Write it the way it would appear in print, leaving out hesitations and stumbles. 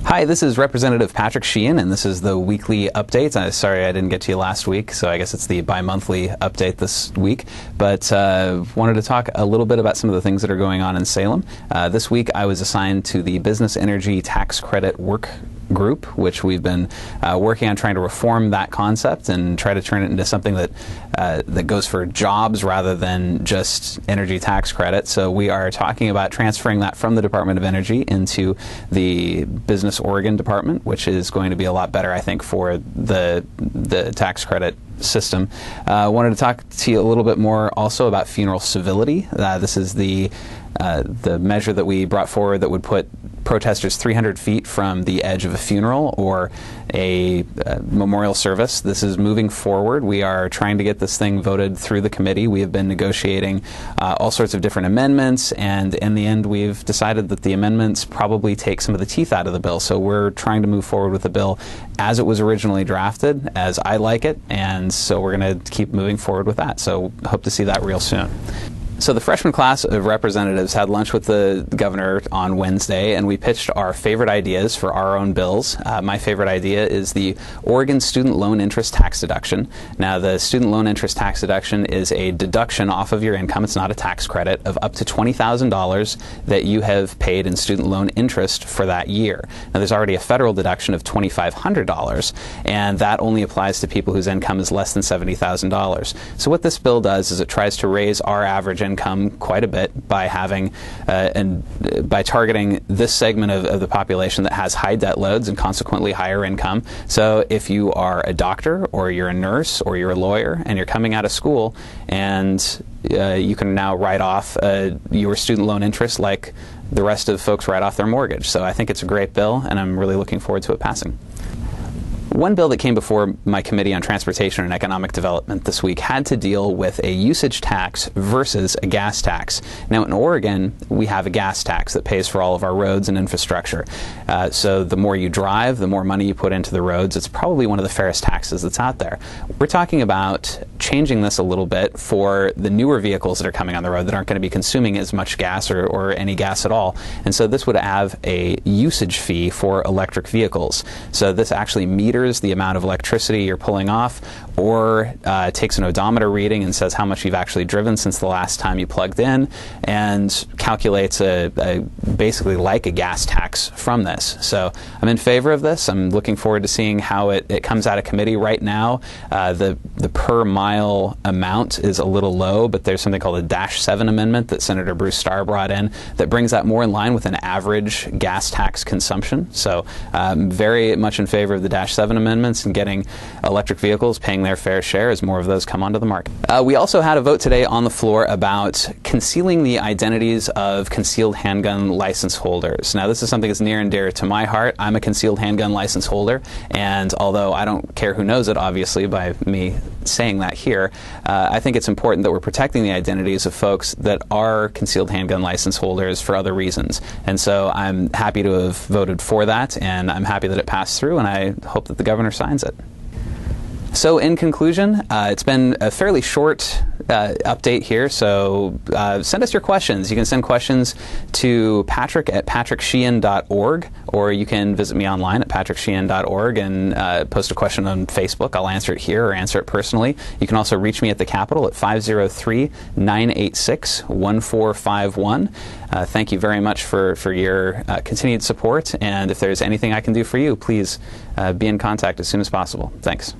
Hi, this is Representative Patrick Sheehan, and this is the weekly update. Sorry I didn't get to you last week, so I guess it's the bi-monthly update this week. But wanted to talk a little bit about some of the things that are going on in Salem. This week I was assigned to the Business Energy Tax Credit Work Group, which we've been working on trying to reform that concept and try to turn it into something that that goes for jobs rather than just energy tax credit. So we are talking about transferring that from the Department of Energy into the Business Oregon Department, which is going to be a lot better, I think, for the tax credit system. Wanted to talk to you a little bit more also about funeral civility. This is the measure that we brought forward that would put protesters 300 feet from the edge of a funeral or a memorial service. This is moving forward. We are trying to get this thing voted through the committee. We have been negotiating all sorts of different amendments, and in the end we've decided that the amendments probably take some of the teeth out of the bill. So we're trying to move forward with the bill as it was originally drafted, as I like it, and so we're going to keep moving forward with that. So hope to see that real soon. So the freshman class of representatives had lunch with the governor on Wednesday, and we pitched our favorite ideas for our own bills. My favorite idea is the Oregon Student Loan Interest Tax Deduction. Now, the Student Loan Interest Tax Deduction is a deduction off of your income. It's not a tax credit of up to $20,000 that you have paid in student loan interest for that year. Now, there's already a federal deduction of $2,500, and that only applies to people whose income is less than $70,000. So what this bill does is it tries to raise our average income quite a bit by having and by targeting this segment of the population that has high debt loads and consequently higher income. So if you are a doctor or you're a nurse or you're a lawyer and you're coming out of school and you can now write off your student loan interest like the rest of folks write off their mortgage. So I think it's a great bill, and I'm really looking forward to it passing. One bill that came before my Committee on Transportation and Economic Development this week had to deal with a usage tax versus a gas tax. Now, in Oregon, we have a gas tax that pays for all of our roads and infrastructure. So the more you drive, the more money you put into the roads. It's probably one of the fairest taxes that's out there. We're talking about changing this a little bit for the newer vehicles that are coming on the road that aren't going to be consuming as much gas or any gas at all. And so this would have a usage fee for electric vehicles. So this actually meters the amount of electricity you're pulling off, or takes an odometer reading and says how much you've actually driven since the last time you plugged in, and calculates basically like a gas tax from this. So I'm in favor of this. I'm looking forward to seeing how it comes out of committee. Right now, the per mile amount is a little low, but there's something called a -7 amendment that Senator Bruce Starr brought in that brings that more in line with an average gas tax consumption. So very much in favor of the -7 amendments and getting electric vehicles paying their fair share as more of those come onto the market. We also had a vote today on the floor about concealing the identities of concealed handgun license holders. Now, this is something that's near and dear to my heart. I'm a concealed handgun license holder, and although I don't care who knows it, obviously, by me saying that here, I think it's important that we're protecting the identities of folks that are concealed handgun license holders for other reasons. And so I'm happy to have voted for that, and I'm happy that it passed through, and I hope that the governor signs it. So in conclusion, it's been a fairly short update here, so send us your questions. You can send questions to Patrick at patricksheehan.org, or you can visit me online at patricksheehan.org and post a question on Facebook. I'll answer it here or answer it personally. You can also reach me at the Capitol at 503-986-1451. Thank you very much for your continued support, and if there's anything I can do for you, please be in contact as soon as possible. Thanks.